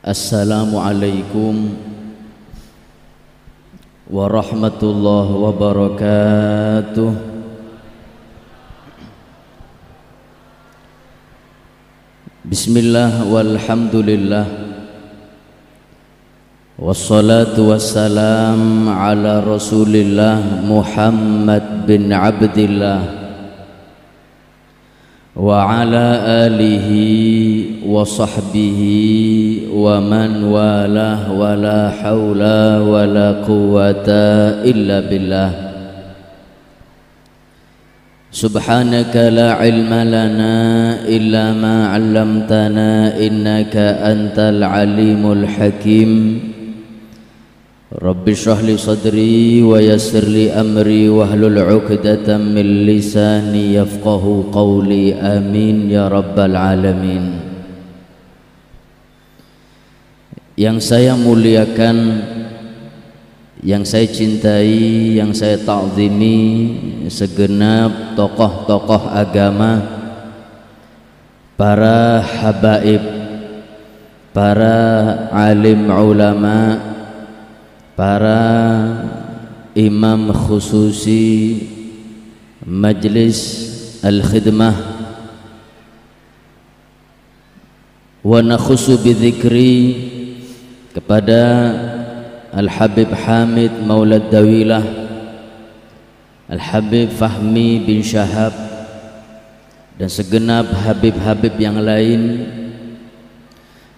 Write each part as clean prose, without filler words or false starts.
Assalamualaikum warahmatullahi wabarakatuh. Bismillah walhamdulillah, wassalatu wassalam ala rasulillah Muhammad bin Abdillah wa ala alihi wa sahbihi wa man walah wa la hawla wa la quwwata illa billah. Subhanaka la ilma lana illa ma 'allamtana innaka antal alimul hakim. Rabbi shrah li sadri wa yassir li amri wahlul 'uqdatam min lisani yafqahu qawli. Amin ya rabbal alamin. Yang saya muliakan, yang saya cintai, yang saya ta'zimi segenap tokoh-tokoh agama, para habaib, para alim ulama, para imam khususi Majlis Al-Khidmah, wa nakhussu bidzikri kepada Al-Habib Hamid Maulad Dawilah, Al-Habib Fahmi bin Syahab, dan segenap habib-habib yang lain,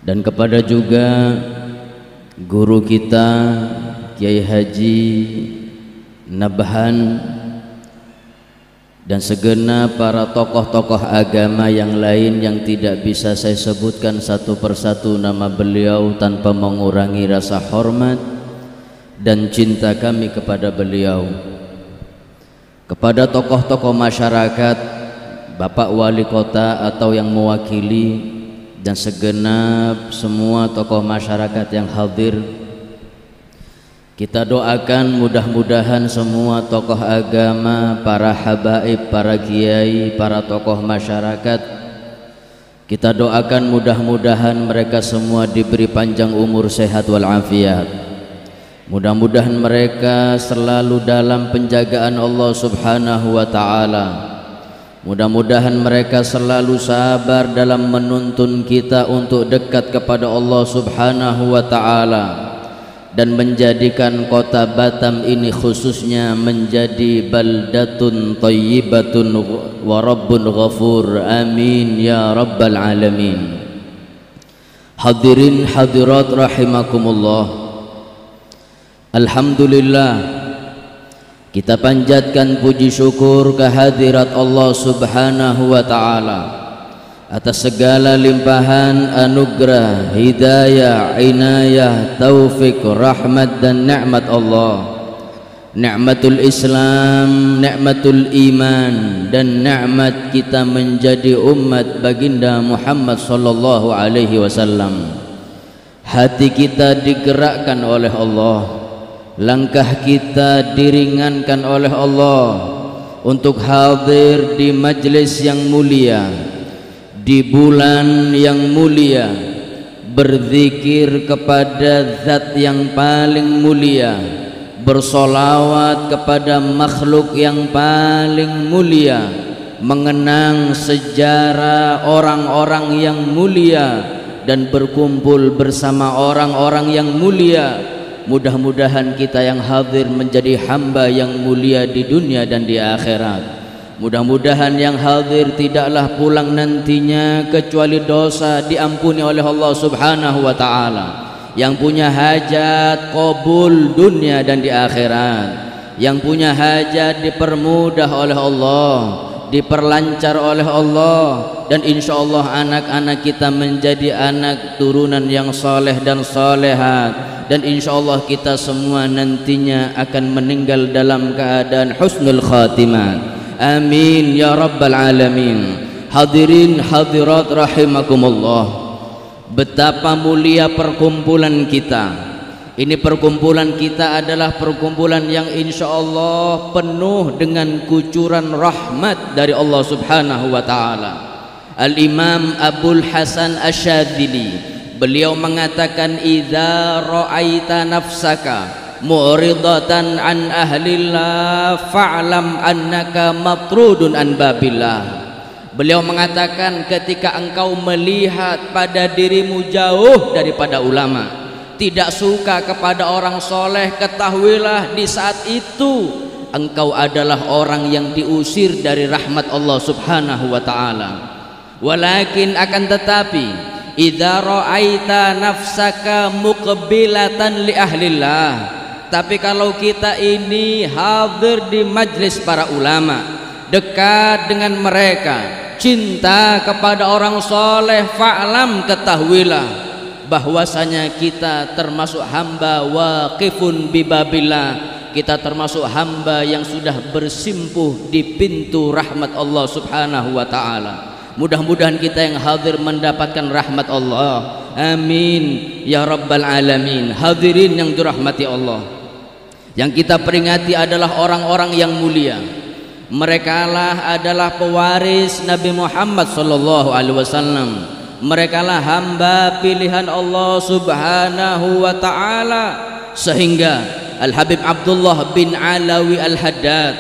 dan kepada juga guru kita Kiai Haji Nabhan, dan segenap para tokoh-tokoh agama yang lain yang tidak bisa saya sebutkan satu persatu nama beliau tanpa mengurangi rasa hormat dan cinta kami kepada beliau. Kepada tokoh-tokoh masyarakat, Bapak Wali Kota atau yang mewakili, dan segenap semua tokoh masyarakat yang hadir, kita doakan mudah-mudahan semua tokoh agama, para habaib, para kiai, para tokoh masyarakat, kita doakan mudah-mudahan mereka semua diberi panjang umur, sehat walafiat. Mudah-mudahan mereka selalu dalam penjagaan Allah Subhanahu wa ta'ala. Mudah-mudahan mereka selalu sabar dalam menuntun kita untuk dekat kepada Allah Subhanahu wa ta'ala, dan menjadikan kota Batam ini khususnya menjadi baldatun thayyibatun wa rabbun ghafur. Amin ya rabbal alamin. Hadirin hadirat rahimakumullah, alhamdulillah, kita panjatkan puji syukur kehadirat Allah Subhanahu wa ta'ala atas segala limpahan anugerah, hidayah, inayah, taufik, rahmat dan nikmat Allah. Nikmatul Islam, nikmatul iman, dan nikmat kita menjadi umat baginda Muhammad sallallahu alaihi wasallam. Hati kita digerakkan oleh Allah, langkah kita diringankan oleh Allah untuk hadir di majlis yang mulia, di bulan yang mulia, berzikir kepada zat yang paling mulia, bersolawat kepada makhluk yang paling mulia, mengenang sejarah orang-orang yang mulia, dan berkumpul bersama orang-orang yang mulia. Mudah-mudahan kita yang hadir menjadi hamba yang mulia di dunia dan di akhirat. Mudah-mudahan yang hadir tidaklah pulang nantinya kecuali dosa diampuni oleh Allah Subhanahu wa ta'ala. Yang punya hajat qabul dunia dan di akhirat, yang punya hajat dipermudah oleh Allah, diperlancar oleh Allah, dan insya Allah anak-anak kita menjadi anak turunan yang soleh dan solehat, dan insya Allah kita semua nantinya akan meninggal dalam keadaan husnul khatimah. amin ya rabbal alamin. Hadirin hadirat rahimakumullah, betapa mulia perkumpulan kita. Ini perkumpulan kita adalah perkumpulan yang insya Allah penuh dengan kucuran rahmat dari Allah subhanahu wa ta'ala. Al-Imam Abul Hasan Asyadzili, beliau mengatakan, idza ra'aita nafsaka mu'ridatan an ahlillah fa'lam annaka matrudun an babillah. Beliau mengatakan, ketika engkau melihat pada dirimu jauh daripada ulama, tidak suka kepada orang soleh, ketahuilah di saat itu engkau adalah orang yang diusir dari rahmat Allah subhanahu wa ta'ala. Walakin akan tetapi, idza ra'aita nafsaka muqbilatan li ahlillah, tapi kalau kita ini hadir di majlis para ulama, dekat dengan mereka, cinta kepada orang soleh, fa'lam, ketahuilah bahwasanya kita termasuk hamba waqifun bibabillah, kita termasuk hamba yang sudah bersimpuh di pintu rahmat Allah subhanahu wa ta'ala. Mudah-mudahan kita yang hadir mendapatkan rahmat Allah, amin ya rabbal alamin. Hadirin yang dirahmati Allah, yang kita peringati adalah orang-orang yang mulia. Merekalah adalah pewaris Nabi Muhammad sallallahu alaihi wasallam. Merekalah hamba pilihan Allah subhanahu wa ta'ala, sehingga Al-Habib Abdullah bin Alawi Al-Haddad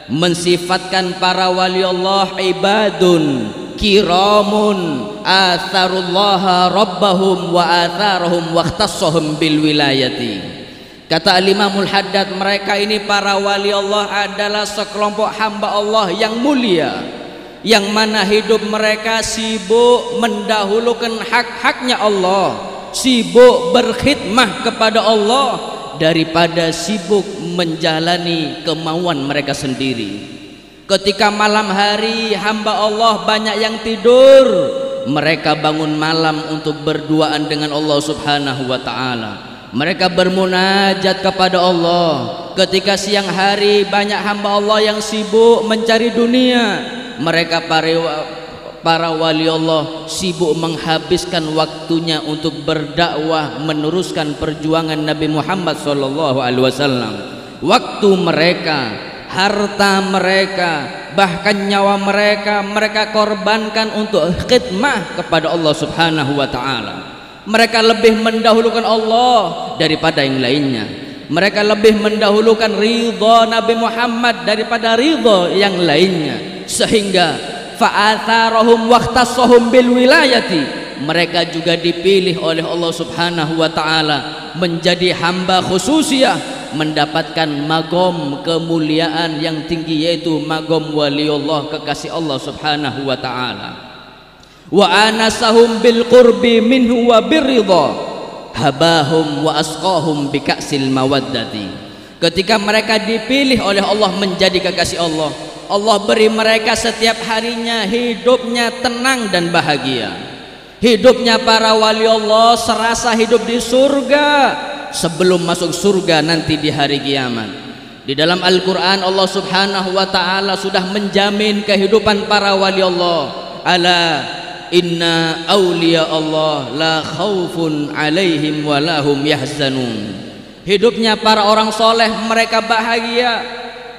mensifatkan para wali Allah ibadun kiramun atharullaha rabbahum wa atharahum wa ikhtassahum bil wilayati. Kata Al-Imamul Haddad, mereka ini para wali Allah adalah sekelompok hamba Allah yang mulia, yang mana hidup mereka sibuk mendahulukan hak-haknya Allah, sibuk berkhidmah kepada Allah daripada sibuk menjalani kemauan mereka sendiri. Ketika malam hari hamba Allah banyak yang tidur, mereka bangun malam untuk berduaan dengan Allah subhanahu wa ta'ala. Mereka bermunajat kepada Allah. Ketika siang hari banyak hamba Allah yang sibuk mencari dunia, mereka para wali Allah sibuk menghabiskan waktunya untuk berdakwah, meneruskan perjuangan Nabi Muhammad sallallahu alaihi wasallam. Waktu mereka, harta mereka, bahkan nyawa mereka, mereka korbankan untuk khidmah kepada Allah subhanahu wa ta'ala. Mereka lebih mendahulukan Allah daripada yang lainnya. Mereka lebih mendahulukan ridha Nabi Muhammad daripada ridha yang lainnya, sehingga fa'atharahum waqtassahum bil wilayati, mereka juga dipilih oleh Allah subhanahu wa ta'ala menjadi hamba khususiyah, mendapatkan magom kemuliaan yang tinggi, yaitu magom waliullah, kekasih Allah subhanahu wa ta'ala. Wa anasahum bil qurbi minhu wa birridha habahum wa asqahum bika'sil mawaddati. Ketika mereka dipilih oleh Allah menjadi kekasih Allah, Allah beri mereka setiap harinya hidupnya tenang dan bahagia. Hidupnya para wali Allah serasa hidup di surga sebelum masuk surga nanti di hari kiamat. Di dalam Al-Quran Allah subhanahu wa ta'ala sudah menjamin kehidupan para wali Allah. Ala inna awliya Allah la khawfun alaihim wa lahum yahzanun. Hidupnya para orang soleh, mereka bahagia,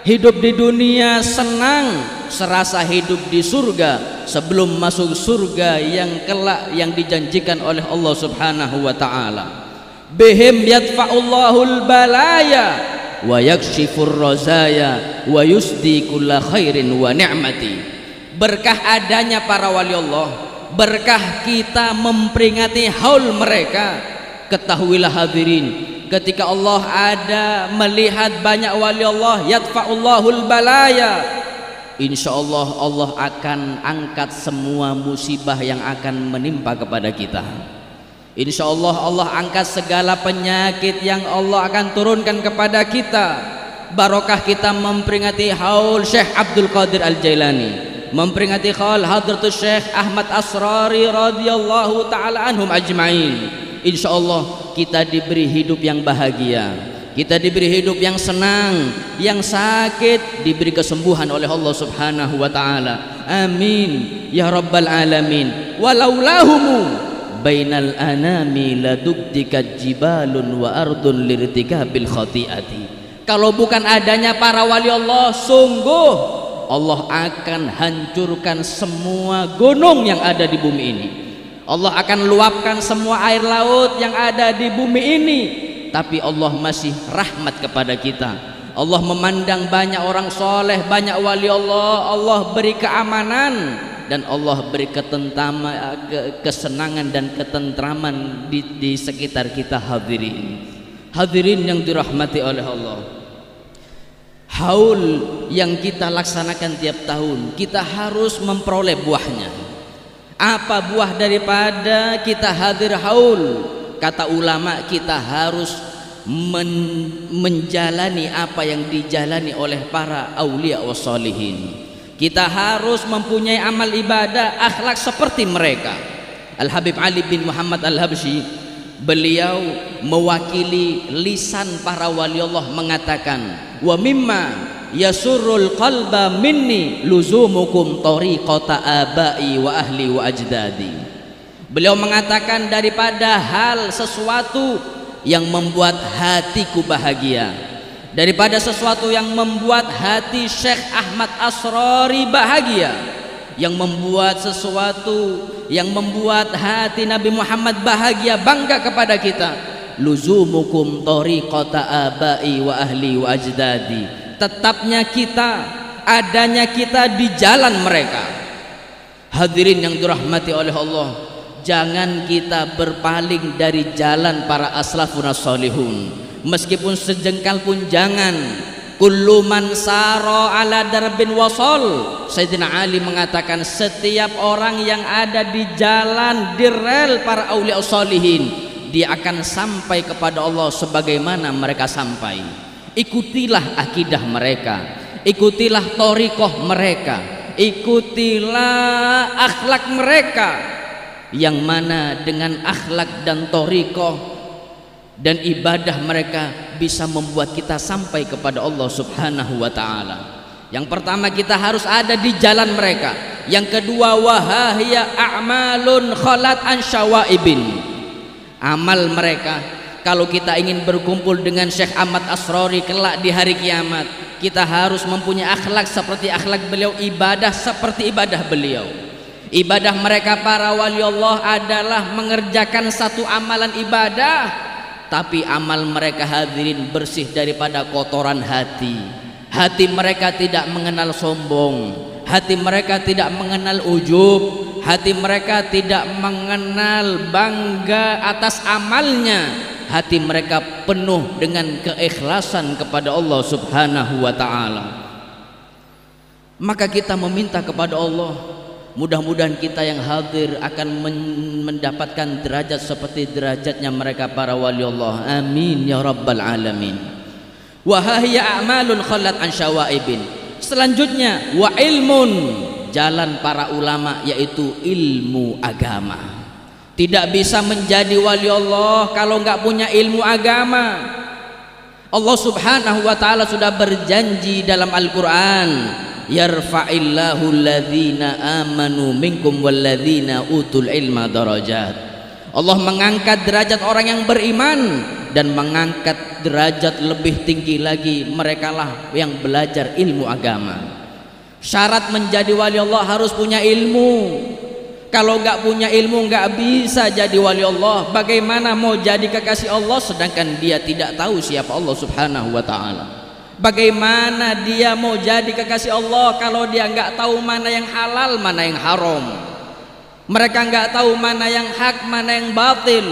hidup di dunia senang, serasa hidup di surga sebelum masuk surga yang kelak yang dijanjikan oleh Allah subhanahu wa ta'ala. Bihim yadfa'ullahul balaya wa yakshifur razaya wa yusdi kulla khairin wa ni'mati. Berkah adanya para wali Allah, berkah kita memperingati haul mereka. Ketahuilah hadirin, ketika Allah ada melihat banyak wali Allah, yadfa'ullahul balaya, insyaallah Allah akan angkat semua musibah yang akan menimpa kepada kita. Insyaallah Allah angkat segala penyakit yang Allah akan turunkan kepada kita. Barokah kita memperingati haul Syekh Abdul Qadir Al-Jailani, memperingati haul Hadratus Syekh Ahmad Asrari radhiyallahu ta'ala anhum ajma'in. Insyaallah kita diberi hidup yang bahagia, kita diberi hidup yang senang, yang sakit diberi kesembuhan oleh Allah Subhanahu wa taala. Amin ya rabbal alamin. Walaulahumu bainal anami laduktika jibalun wa ardun lirtikabil khati'ati. Kalau bukan adanya para wali Allah, sungguh Allah akan hancurkan semua gunung yang ada di bumi ini. Allah akan luapkan semua air laut yang ada di bumi ini. Tapi Allah masih rahmat kepada kita. Allah memandang banyak orang soleh, banyak wali Allah. Allah beri keamanan dan Allah beri kesenangan dan ketentraman di sekitar kita. Hadirin yang dirahmati oleh Allah, haul yang kita laksanakan tiap tahun, kita harus memperoleh buahnya. Apa buah daripada kita hadir haul? Kata ulama, kita harus menjalani apa yang dijalani oleh para aulia wassalihin. Kita harus mempunyai amal ibadah, akhlak seperti mereka. Al-Habib Ali bin Muhammad Al-Habsyi, beliau mewakili lisan para wali Allah mengatakan, wa mimma yasurrul qalba minni luzumukum tariqata abai wa ahli wa ajdadi. Beliau mengatakan, daripada hal sesuatu yang membuat hatiku bahagia, daripada sesuatu yang membuat hati Syekh Ahmad Asrori bahagia, yang membuat sesuatu yang membuat hati Nabi Muhammad bahagia, bangga kepada kita, luzumukum tariqata abai wa ahli wa ajdadi, tetapnya kita, adanya kita di jalan mereka. Hadirin yang dirahmati oleh Allah, jangan kita berpaling dari jalan para aslafun as-salihun, meskipun sejengkal pun jangan. Kullu man sara ala darbin wasal. Sayyidina Ali mengatakan, setiap orang yang ada di jalan, di rel para aulia as-salihin, dia akan sampai kepada Allah sebagaimana mereka sampai. Ikutilah akidah mereka, ikutilah thariqah mereka, ikutilah akhlak mereka, yang mana dengan akhlak dan thariqah dan ibadah mereka bisa membuat kita sampai kepada Allah Subhanahu wa ta'ala. Yang pertama, kita harus ada di jalan mereka. Yang kedua, wahahiya a'malun khalat an syawaibin. Amal mereka, kalau kita ingin berkumpul dengan Syekh Ahmad Asrori kelak di hari kiamat, kita harus mempunyai akhlak seperti akhlak beliau, ibadah seperti ibadah beliau. Ibadah mereka para wali Allah adalah mengerjakan satu amalan ibadah, tapi amal mereka hadirin bersih daripada kotoran hati. Hati mereka tidak mengenal sombong, hati mereka tidak mengenal ujub, hati mereka tidak mengenal bangga atas amalnya. Hati mereka penuh dengan keikhlasan kepada Allah Subhanahu wa ta'ala. Maka kita meminta kepada Allah, mudah-mudahan kita yang hadir akan mendapatkan derajat seperti derajatnya mereka para wali Allah. Amin ya rabbal alamin. Wa hahiya a'malun khalat an syawaibin. Selanjutnya, wa ilmun, jalan para ulama, yaitu ilmu agama. Tidak bisa menjadi wali Allah kalau nggak punya ilmu agama. Allah Subhanahu wa ta'ala sudah berjanji dalam Al-Quran, yarfa'illahu alladhina amanu minkum walladhina utul ilma darajat. Allah mengangkat derajat orang yang beriman dan mengangkat derajat lebih tinggi lagi mereka lah yang belajar ilmu agama. Syarat menjadi wali Allah harus punya ilmu. Kalau nggak punya ilmu nggak bisa jadi wali Allah. Bagaimana mau jadi kekasih Allah sedangkan dia tidak tahu siapa Allah Subhanahu wa ta'ala? Bagaimana dia mau jadi kekasih Allah kalau dia nggak tahu mana yang halal, mana yang haram? Mereka nggak tahu mana yang hak, mana yang batil.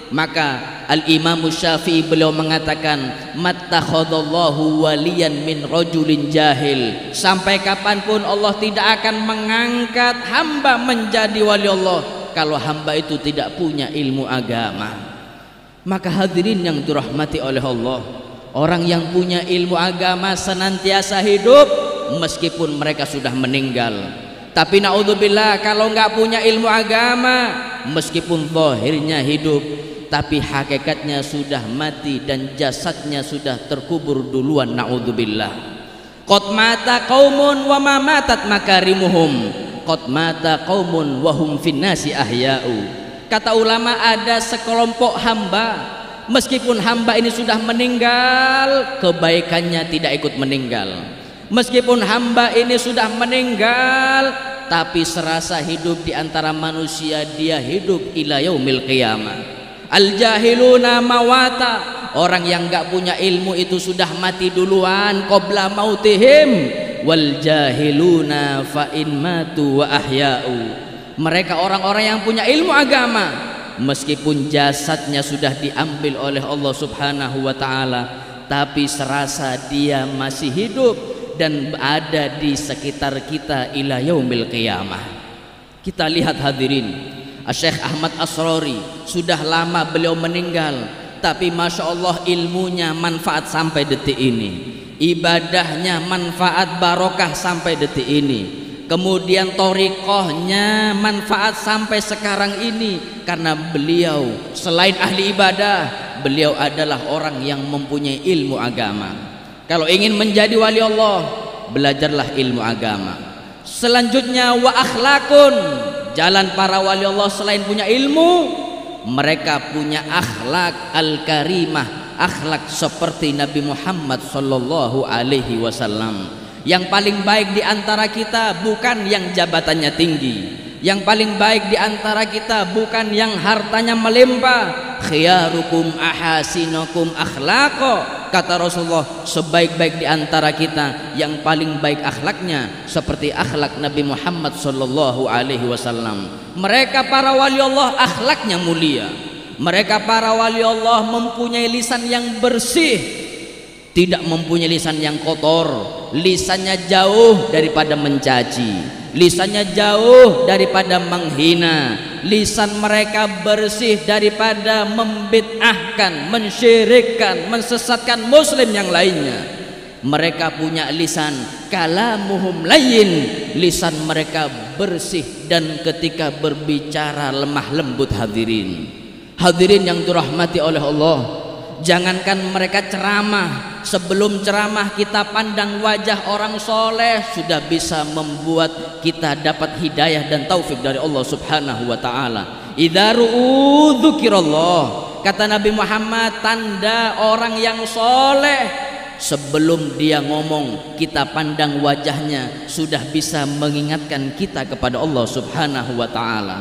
Maka Al-Imam Syafi'i beliau mengatakan, mattakhadallahu waliyan min rajulin jahil. Sampai kapanpun Allah tidak akan mengangkat hamba menjadi wali Allah kalau hamba itu tidak punya ilmu agama. Maka hadirin yang dirahmati oleh Allah, orang yang punya ilmu agama senantiasa hidup meskipun mereka sudah meninggal. Tapi naudzubillah, kalau nggak punya ilmu agama, meskipun zahirnya hidup, tapi hakikatnya sudah mati dan jasadnya sudah terkubur duluan, naudzubillah. Qad mata qaumun wa ma matat makarimuhum, qad mata qaumun wa hum finnasi ahya'u. Kata ulama, ada sekelompok hamba, meskipun hamba ini sudah meninggal, kebaikannya tidak ikut meninggal. Meskipun hamba ini sudah meninggal, tapi serasa hidup di antara manusia, dia hidup ila yaumil qiyamah. Al jahiluna mawata, orang yang enggak punya ilmu itu sudah mati duluan qabla mautihim. Wal jahiluna fa in matu wa ahya'u, mereka orang-orang yang punya ilmu agama, meskipun jasadnya sudah diambil oleh Allah Subhanahu wa ta'ala, tapi serasa dia masih hidup dan ada di sekitar kita ila yaumil qiyamah. Kita lihat hadirin, Syekh Ahmad Asrori sudah lama beliau meninggal, tapi Masya Allah ilmunya manfaat sampai detik ini, ibadahnya manfaat barokah sampai detik ini, kemudian thoriqohnya manfaat sampai sekarang ini, karena beliau selain ahli ibadah, beliau adalah orang yang mempunyai ilmu agama. Kalau ingin menjadi wali Allah, belajarlah ilmu agama. Selanjutnya wa akhlakun, jalan para wali Allah selain punya ilmu, mereka punya akhlak al-karimah, akhlak seperti Nabi Muhammad sallallahu alaihi wasallam. Yang paling baik di antara kita bukan yang jabatannya tinggi, yang paling baik di antara kita bukan yang hartanya melimpah. Khiyarukum ahasinukum akhlaqo, kata Rasulullah, sebaik-baik di antara kita yang paling baik akhlaknya seperti akhlak Nabi Muhammad sallallahu alaihi wasallam. Mereka para wali Allah akhlaknya mulia. Mereka para wali Allah mempunyai lisan yang bersih, tidak mempunyai lisan yang kotor. Lisannya jauh daripada mencaci, lisannya jauh daripada menghina. Lisan mereka bersih daripada membid'ahkan, mensyirikkan, mensesatkan muslim yang lainnya. Mereka punya lisan kalamuhum layyin, lisan mereka bersih dan ketika berbicara lemah lembut. Hadirin yang dirahmati oleh Allah, jangankan mereka ceramah, sebelum ceramah kita pandang wajah orang soleh sudah bisa membuat kita dapat hidayah dan taufik dari Allah Subhanahu wa ta'ala. Idza ru'u dzukirallah, kata Nabi Muhammad, tanda orang yang soleh, sebelum dia ngomong kita pandang wajahnya sudah bisa mengingatkan kita kepada Allah Subhanahu wa ta'ala.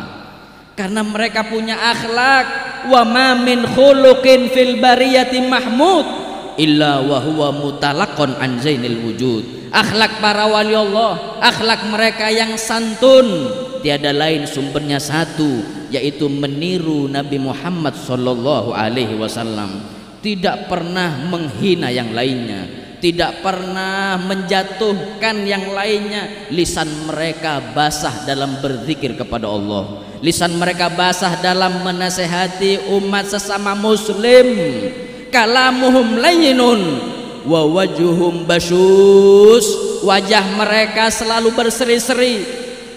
Karena mereka punya akhlak. Wa ma min khuluqin fil bariyati mahmud illa wa huwa mutalaqon an zainil wujud. Akhlak para wali Allah, akhlak mereka yang santun, tiada lain sumbernya satu, yaitu meniru Nabi Muhammad sallallahu alaihi wasallam. Tidak pernah menghina yang lainnya, tidak pernah menjatuhkan yang lainnya. Lisan mereka basah dalam berzikir kepada Allah, lisan mereka basah dalam menasehati umat sesama muslim. Kalamuhum layyinun wa wajuhum basyus, wajah mereka selalu berseri-seri,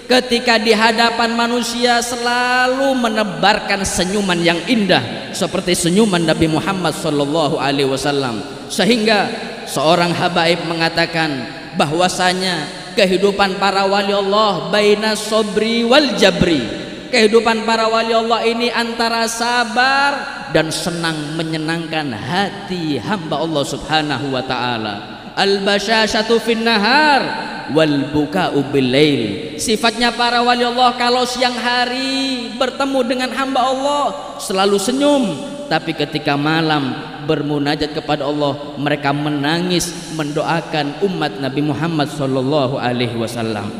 ketika di hadapan manusia selalu menebarkan senyuman yang indah seperti senyuman Nabi Muhammad sallallahu alaihi wasallam. Sehingga seorang habaib mengatakan bahwasanya kehidupan para wali Allah baina sobri wal jabri, kehidupan para wali Allah ini antara sabar dan senang menyenangkan hati hamba Allah Subhanahu wa ta'ala. Al-basyashatu fin nahar wal buka'u bil lail, sifatnya para wali Allah kalau siang hari bertemu dengan hamba Allah selalu senyum, tapi ketika malam bermunajat kepada Allah mereka menangis mendoakan umat Nabi Muhammad sallallahu alaihi wasallam.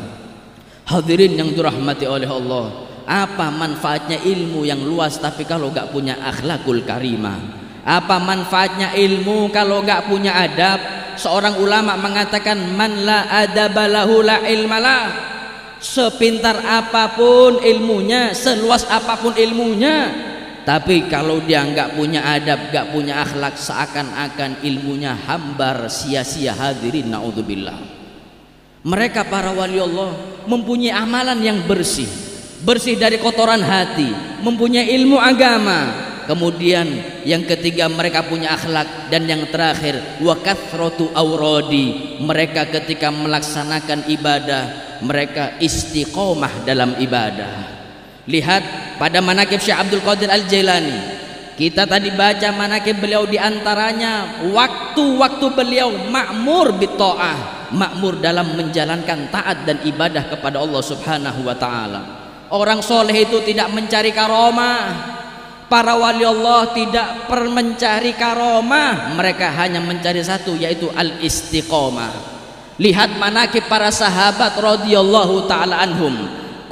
Hadirin yang dirahmati oleh Allah, apa manfaatnya ilmu yang luas tapi kalau gak punya akhlakul karimah? Apa manfaatnya ilmu kalau gak punya adab? Seorang ulama mengatakan man la adaba lahu la ilmalah. Sepintar apapun ilmunya, seluas apapun ilmunya, tapi kalau dia gak punya adab, gak punya akhlak, seakan-akan ilmunya hambar sia-sia. Hadirin naudzubillah. Mereka para wali Allah mempunyai amalan yang bersih, bersih dari kotoran hati, mempunyai ilmu agama, kemudian yang ketiga mereka punya akhlak, dan yang terakhir wa kathratu awradi, mereka ketika melaksanakan ibadah mereka istiqomah dalam ibadah. Lihat pada manaqib Syekh Abdul Qadir Al-Jailani, kita tadi baca manaqib beliau, diantaranya waktu-waktu beliau makmur bitta'ah, makmur dalam menjalankan taat dan ibadah kepada Allah Subhanahu wa ta'ala. Orang soleh itu tidak mencari karomah, para wali Allah tidak mencari karomah, mereka hanya mencari satu, yaitu al-istiqomah. Lihat manaqib para sahabat radhiyallahu ta'ala anhum.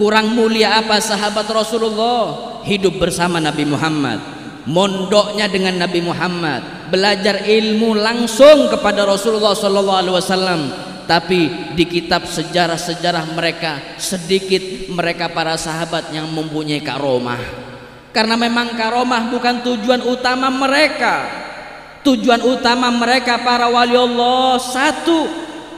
Kurang mulia apa sahabat Rasulullah? Hidup bersama Nabi Muhammad, mondoknya dengan Nabi Muhammad, belajar ilmu langsung kepada Rasulullah sallallahu alaihi wasallam. Tapi di kitab sejarah-sejarah mereka sedikit mereka para sahabat yang mempunyai karomah. Karena memang karomah bukan tujuan utama mereka. Tujuan utama mereka para wali Allah satu,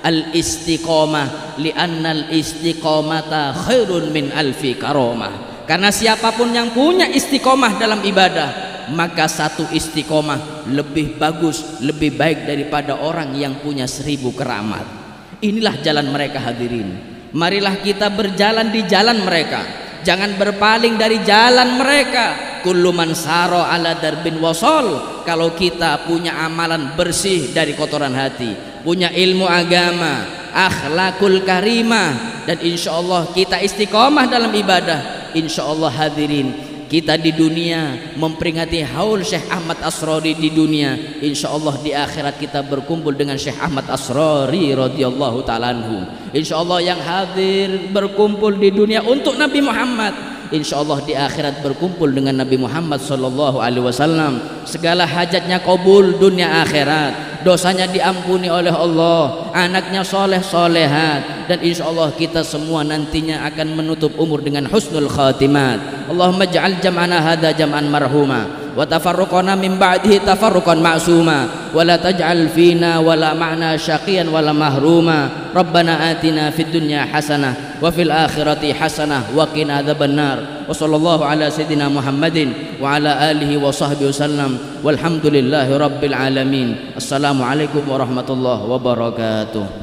al-istiqomah, li'annal istiqomata khairun min alfi karomah. Karena siapapun yang punya istiqomah dalam ibadah, maka satu istiqomah lebih bagus, lebih baik daripada orang yang punya 1000 keramat. Inilah jalan mereka hadirin. Marilah kita berjalan di jalan mereka, jangan berpaling dari jalan mereka. Kullu man saro ala darbin wasol. Kalau kita punya amalan bersih dari kotoran hati, punya ilmu agama, akhlakul karimah, dan insya Allah kita istiqomah dalam ibadah, insya Allah hadirin, kita di dunia memperingati haul Syekh Ahmad Asrori di dunia, insya Allah di akhirat kita berkumpul dengan Syekh Ahmad Asrori radhiyallahu ta'ala anhu. Insya Allah yang hadir berkumpul di dunia untuk Nabi Muhammad, insya Allah di akhirat berkumpul dengan Nabi Muhammad sallallahu alaihi wasallam. Segala hajatnya qabul dunia akhirat, dosanya diampuni oleh Allah, anaknya soleh solehat, dan insya Allah kita semua nantinya akan menutup umur dengan husnul khatimat. Allahumma ja'al jam'ana hadha jam'an marhuma, wa tafarruqana min ba'dihi tafarruqan ma'suma, wa la taj'al fina wa la ma'na syaqiyan wa la mahruma. Rabbana atina fid dunya hasanah wa fil akhirati hasanah wa qina adzabannar. Wa sallallahu ala sayyidina Muhammadin wa ala alihi wa sahbihi wasallam, walhamdulillahi rabbil alamin. Assalamualaikum warahmatullahi wabarakatuh.